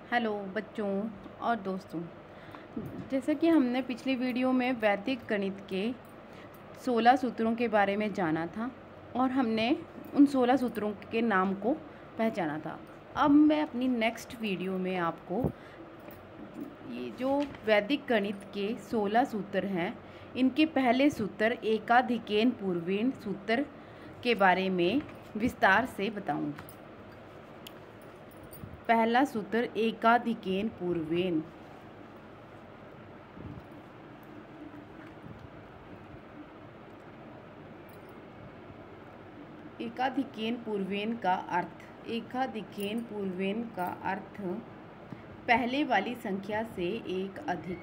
Hello बच्चों और दोस्तों, जैसा कि हमने पिछली वीडियो में वैदिक गणित के 16 सूत्रों के बारे में जाना था और हमने उन 16 सूत्रों के नाम को पहचाना था। अब मैं अपनी नेक्स्ट वीडियो में आपको ये जो वैदिक गणित के 16 सूत्र हैं, इनके पहले सूत्र एकाधिकेन पूर्वेन सूत्र के बारे में विस्तार से बताऊंगी। पहला सूत्र एकाधिकेन पूर्वेन। एकाधिकेन पूर्वेन का अर्थ, एकाधिकेन पूर्वेन का अर्थ पहले वाली संख्या से एक अधिक,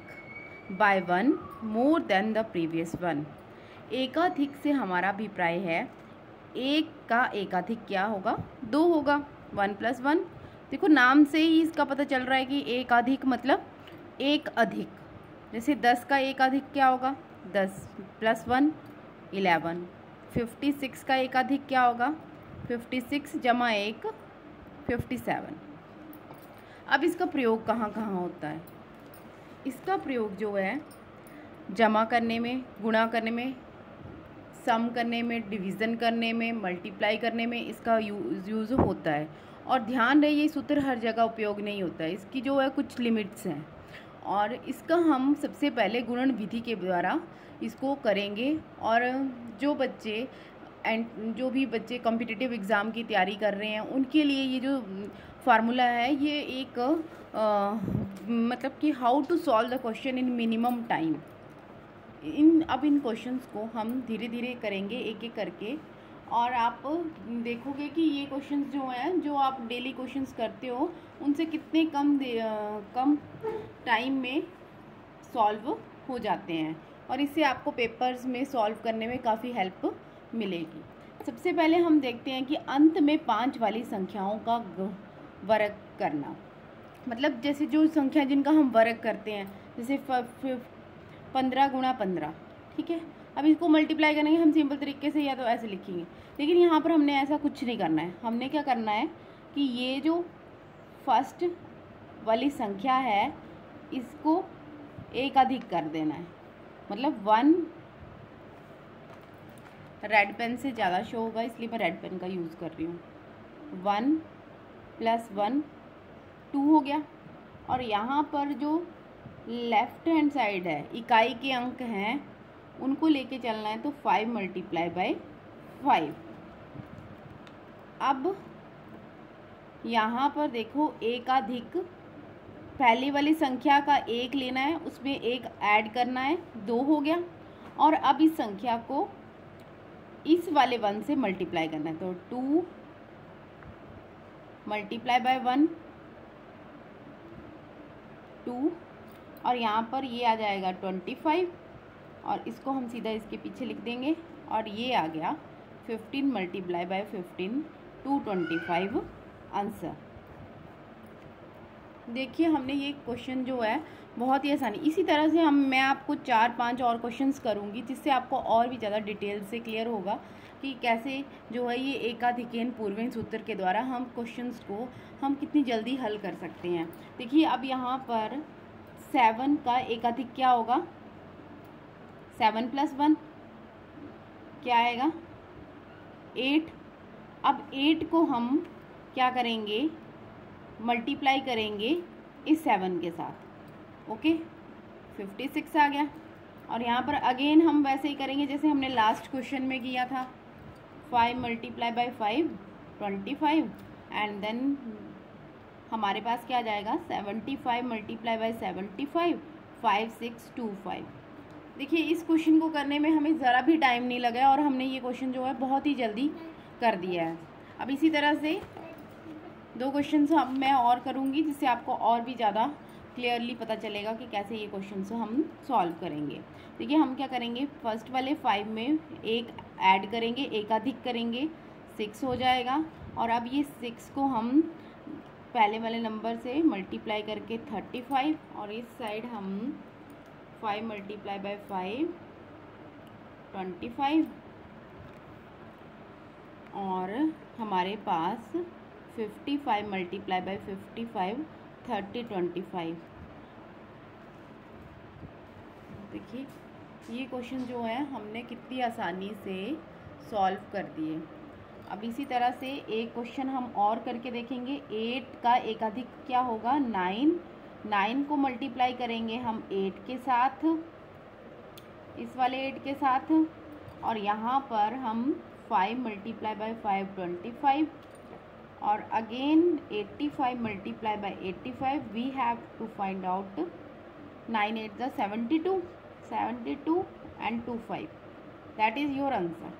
by one more than the previous one. एकाधिक से हमारा अभिप्राय है एक का एकाधिक क्या होगा, 2 होगा, 1 + 1। देखो नाम से ही इसका पता चल रहा है कि एकाधिक मतलब एक अधिक। जैसे 10 का एकाधिक क्या होगा, 10 + 1 11। 56 का एकाधिक क्या होगा, 56 + 1 57। अब इसका प्रयोग कहाँ कहाँ होता है? इसका प्रयोग जो है जमा करने में, गुणा करने में, सम करने में, डिवीज़न करने में, मल्टीप्लाई करने में इसका यूज़ होता है। और ध्यान रहे ये सूत्र हर जगह उपयोग नहीं होता है, इसकी जो है कुछ लिमिट्स हैं। और इसका हम सबसे पहले गुणन विधि के द्वारा इसको करेंगे। और जो भी बच्चे कॉम्पिटिटिव एग्ज़ाम की तैयारी कर रहे हैं उनके लिए ये जो फार्मूला है ये एक मतलब कि how to solve the question in minimum time. अब इन क्वेश्चंस को हम धीरे धीरे करेंगे एक एक करके, और आप देखोगे कि ये क्वेश्चंस जो हैं, जो आप डेली क्वेश्चंस करते हो उनसे कितने कम टाइम में सॉल्व हो जाते हैं, और इससे आपको पेपर्स में सॉल्व करने में काफ़ी हेल्प मिलेगी। सबसे पहले हम देखते हैं कि अंत में 5 वाली संख्याओं का वर्ग करना। मतलब जैसे जो संख्या जिनका हम वर्ग करते हैं, जैसे 15 × 15, ठीक है। अब इसको मल्टीप्लाई करेंगे हम सिंपल तरीके से, या तो ऐसे लिखेंगे, लेकिन यहाँ पर हमने ऐसा कुछ नहीं करना है। हमने क्या करना है कि ये जो फर्स्ट वाली संख्या है इसको एक अधिक कर देना है। मतलब 1 रेड पेन से ज़्यादा शो होगा इसलिए मैं रेड पेन का यूज़ कर रही हूँ। 1 + 1 2 हो गया। और यहाँ पर जो लेफ्ट हैंड साइड है, इकाई के अंक हैं उनको लेके चलना है, तो 5 × 5। अब यहाँ पर देखो एकाधिक, पहली वाली संख्या का 1 लेना है, उसमें 1 ऐड करना है, 2 हो गया। और अब इस संख्या को इस वाले 1 से मल्टीप्लाई करना है, तो 2 × 1 2। और यहाँ पर ये आ जाएगा 25, और इसको हम सीधा इसके पीछे लिख देंगे। और ये आ गया 15 × 15 225 आंसर। देखिए हमने ये क्वेश्चन जो है बहुत ही आसानी, इसी तरह से मैं आपको 4-5 और क्वेश्चंस करूँगी जिससे आपको और भी ज़्यादा डिटेल से क्लियर होगा कि कैसे जो है ये एकाधिकेन पूर्वेन सूत्र के द्वारा हम क्वेश्चंस को हम कितनी जल्दी हल कर सकते हैं। देखिए अब यहाँ पर 7 का एकाधिक क्या होगा, 7 + 1 क्या आएगा, 8। अब 8 को हम क्या करेंगे, मल्टीप्लाई करेंगे इस 7 के साथ, ओके, 56 आ गया। और यहाँ पर अगेन हम वैसे ही करेंगे जैसे हमने लास्ट क्वेश्चन में किया था, 5 × 5 25, एंड देन हमारे पास क्या आ जाएगा, 75 × 75 5625। देखिए इस क्वेश्चन को करने में हमें ज़रा भी टाइम नहीं लगा और हमने ये क्वेश्चन जो है बहुत ही जल्दी कर दिया है। अब इसी तरह से 2 क्वेश्चन मैं और करूँगी जिससे आपको और भी ज़्यादा क्लियरली पता चलेगा कि कैसे ये क्वेश्चन हम सॉल्व करेंगे। देखिए हम क्या करेंगे, फर्स्ट वाले 5 में 1 ऐड करेंगे, एकाधिक करेंगे, 6 हो जाएगा। और अब ये 6 को हम पहले वाले नंबर से मल्टीप्लाई करके 35, और इस साइड हम 5 × 5 25, और हमारे पास 55 × 55 30 25। देखिए ये क्वेश्चन जो है हमने कितनी आसानी से सॉल्व कर दिए। अब इसी तरह से एक क्वेश्चन हम और करके देखेंगे। 8 का एकाधिक क्या होगा? 9। 9 को मल्टीप्लाई करेंगे हम 8 के साथ, इस वाले 8 के साथ, और यहाँ पर हम 5 मल्टीप्लाई बाय 5 25, और again 85 multiply by 85। We have to find out 9 8 the 72 and 25, that is your answer.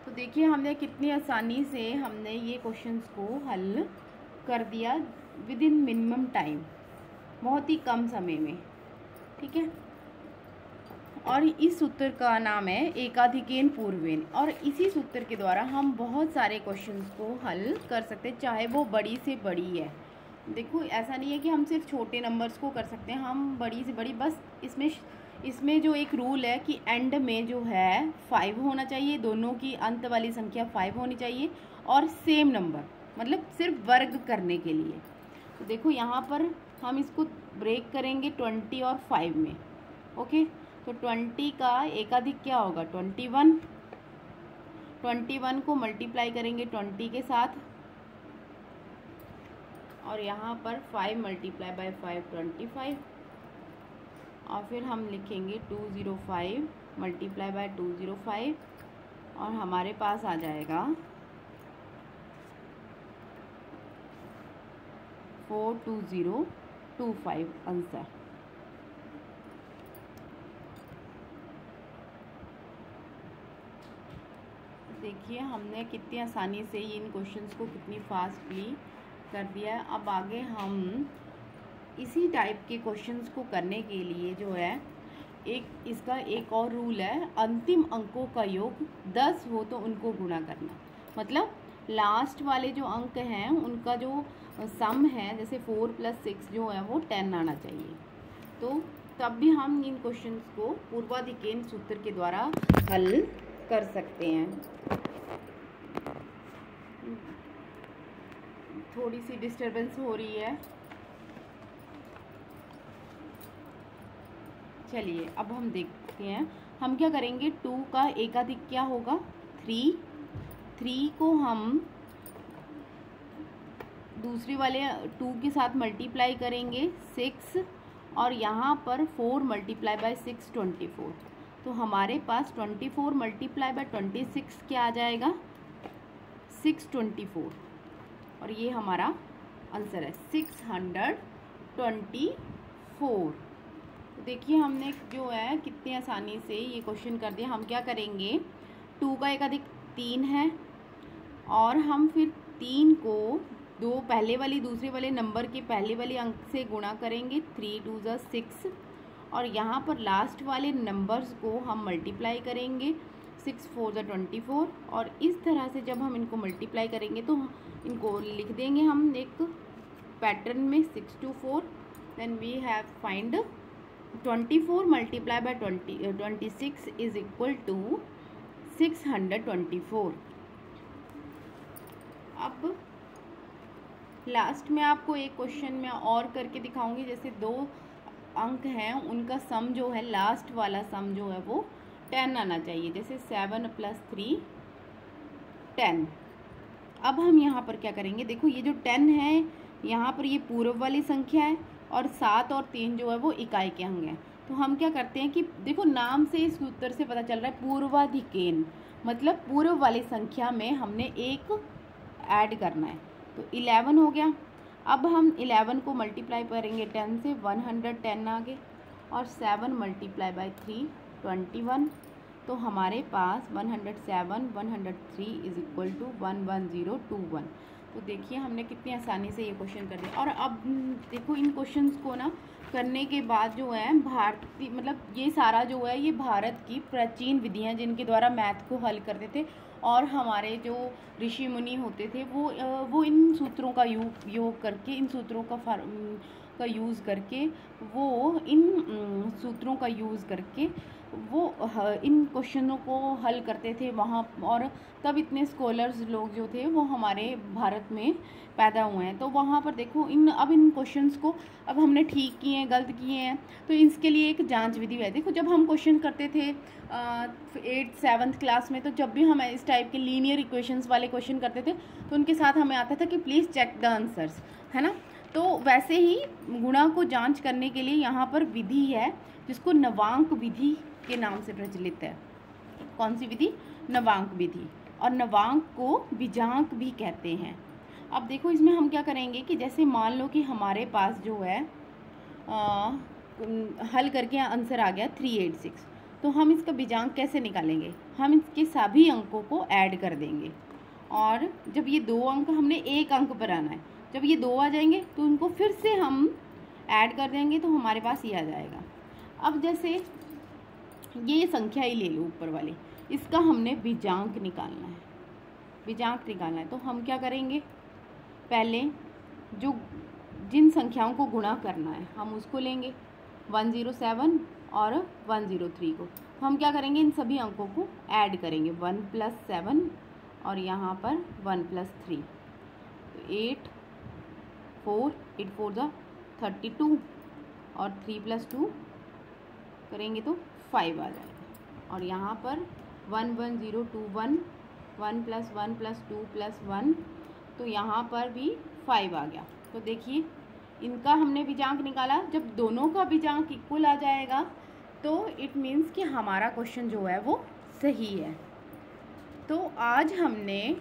तो देखिए हमने कितनी आसानी से हमने ये क्वेश्चंस को हल कर दिया विद इन मिनिमम टाइम, बहुत ही कम समय में, ठीक है। और इस सूत्र का नाम है एकाधिकेन पूर्वेन, और इसी सूत्र के द्वारा हम बहुत सारे क्वेश्चंस को हल कर सकते हैं, चाहे वो बड़ी से बड़ी है। देखो ऐसा नहीं है कि हम सिर्फ छोटे नंबर्स को कर सकते हैं, हम बड़ी से बड़ी, बस इसमें जो एक रूल है कि एंड में जो है 5 होना चाहिए, दोनों की अंत वाली संख्या 5 होनी चाहिए, और सेम नंबर, मतलब सिर्फ वर्ग करने के लिए। तो देखो यहाँ पर हम इसको ब्रेक करेंगे 20 और 5 में, ओके। तो 20 का एकाधिक क्या होगा? 21। 21 को मल्टीप्लाई करेंगे 20 के साथ, और यहाँ पर 5 मल्टीप्लाई बाय 5 25, और फिर हम लिखेंगे 205 मल्टीप्लाई बाय 205, और हमारे पास आ जाएगा 42025 आंसर। देखिए हमने कितनी आसानी से इन क्वेश्चंस को कितनी फास्टली कर दिया है। अब आगे हम इसी टाइप के क्वेश्चंस को करने के लिए जो है इसका एक और रूल है, अंतिम अंकों का योग 10 हो तो उनको गुणा करना। मतलब लास्ट वाले जो अंक हैं उनका जो सम है, जैसे 4 + 6 जो है वो 10 आना चाहिए। तो तब भी हम इन क्वेश्चंस को पूर्वाधिकेन सूत्र के द्वारा हल कर सकते हैं। थोड़ी सी डिस्टरबेंस हो रही है, चलिए अब हम देखते हैं हम क्या करेंगे। 2 का एकाधिक क्या होगा? 3। 3 को हम दूसरी वाले 2 के साथ मल्टीप्लाई करेंगे 6, और यहाँ पर 4 मल्टीप्लाई बाय 6 24। तो हमारे पास 24 मल्टीप्लाई बाय 26 क्या आ जाएगा? 624, और ये हमारा आंसर है 624। तो देखिए हमने जो है कितनी आसानी से ये क्वेश्चन कर दिया। हम क्या करेंगे, 2 का एकाधिक 3 है, और हम फिर 3 को पहले वाली दूसरे वाले नंबर के पहले वाले अंक से गुणा करेंगे, 3 2 = 6, और यहाँ पर लास्ट वाले नंबर्स को हम मल्टीप्लाई करेंगे, 6 4 = 24, और इस तरह से जब हम इनको मल्टीप्लाई करेंगे तो इनको लिख देंगे हम एक पैटर्न में 6 2 4। Then we have find 24 multiply by 26 is equal to 624। अब लास्ट में आपको एक क्वेश्चन में और करके दिखाऊंगी। जैसे 2 अंक हैं उनका सम जो है, लास्ट वाला सम जो है वो 10 आना चाहिए। जैसे 7 + 3 10। अब हम यहाँ पर क्या करेंगे, देखो ये जो 10 है यहाँ पर ये पूर्व वाली संख्या है, और 7 और 3 जो है वो इकाई के अंग हैं। तो हम क्या करते हैं कि देखो नाम से इस उत्तर से पता चल रहा है पूर्वाधिकेन, मतलब पूर्व वाली संख्या में हमने एक ऐड करना है। तो 11 हो गया। अब हम 11 को मल्टीप्लाई करेंगे 10 से, 110 आ गए, और 7 मल्टीप्लाई बाय 3 21। तो हमारे पास 107 103 इज इक्वल टू 11021। तो देखिए हमने कितनी आसानी से ये क्वेश्चन कर दिया। और अब देखो इन क्वेश्चंस को ना करने के बाद जो है भारतीय, मतलब ये सारा जो है ये भारत की प्राचीन विधियां जिनके द्वारा मैथ को हल करते थे, और हमारे जो ऋषि मुनि होते थे वो इन सूत्रों का योग करके, इन सूत्रों का यूज़ करके, वो इन सूत्रों का यूज़ करके वो इन क्वेश्चनों को हल करते थे वहाँ, और तब इतने स्कॉलर्स लोग जो थे वो हमारे भारत में पैदा हुए हैं। तो वहाँ पर देखो अब इन क्वेश्चंस को अब हमने ठीक किए हैं, गलत किए हैं, तो इसके लिए एक जांच विधि है। देखो जब हम क्वेश्चन करते थे 8th 7th क्लास में, तो जब भी हम इस टाइप के लीनियर इक्वेशंस वाले क्वेश्चन करते थे तो उनके साथ हमें आता था कि प्लीज़ चेक द आंसर्स, है ना। तो वैसे ही गुणा को जांच करने के लिए यहाँ पर विधि है जिसको नवांक विधि के नाम से प्रचलित है। कौन सी विधि? नवांक विधि। और नवांक को बीजांक भी कहते हैं। अब देखो इसमें हम क्या करेंगे कि जैसे मान लो कि हमारे पास जो है हल करके आंसर आ गया 386, तो हम इसका बीजांक कैसे निकालेंगे? हम इसके सभी अंकों को ऐड कर देंगे, और जब ये 2 अंक, हमने 1 अंक पर आना है, जब ये 2 आ जाएंगे तो उनको फिर से हम ऐड कर देंगे, तो हमारे पास ये आ जाएगा। अब जैसे ये संख्या ही ले लो ऊपर वाली, इसका हमने बीजांक निकालना है, बीजांक निकालना है। तो हम क्या करेंगे, पहले जो जिन संख्याओं को गुणा करना है हम उसको लेंगे, 107 और 103 को। तो हम क्या करेंगे, इन सभी अंकों को ऐड करेंगे, 1 + 7 और यहाँ पर 1 + 3, तो 8 4 32 और 3 + 2 करेंगे तो 5 आ जाएगा। और यहाँ पर 1 1 0 2 1 1 + 1 + 2 + 1, तो यहाँ पर भी 5 आ गया। तो देखिए इनका हमने बीजांक निकाला, जब दोनों का बीजांक इक्वल आ जाएगा तो इट मीन्स कि हमारा क्वेश्चन जो है वो सही है। तो आज हमने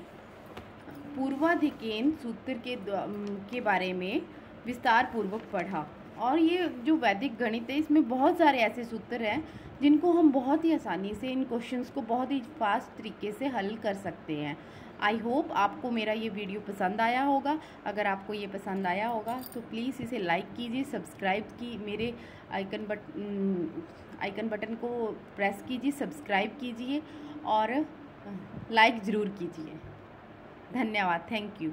पूर्वाधिकेन सूत्र के बारे में विस्तार पूर्वक पढ़ा। और ये जो वैदिक गणित है इसमें बहुत सारे ऐसे सूत्र हैं जिनको हम बहुत ही आसानी से, इन क्वेश्चंस को बहुत ही फास्ट तरीके से हल कर सकते हैं। आई होप आपको मेरा ये वीडियो पसंद आया होगा। अगर आपको ये पसंद आया होगा तो प्लीज़ इसे लाइक कीजिए, सब्सक्राइब की मेरे आइकन बटन को प्रेस कीजिए, सब्सक्राइब कीजिए और लाइक ज़रूर कीजिए। धन्यवाद, थैंक यू।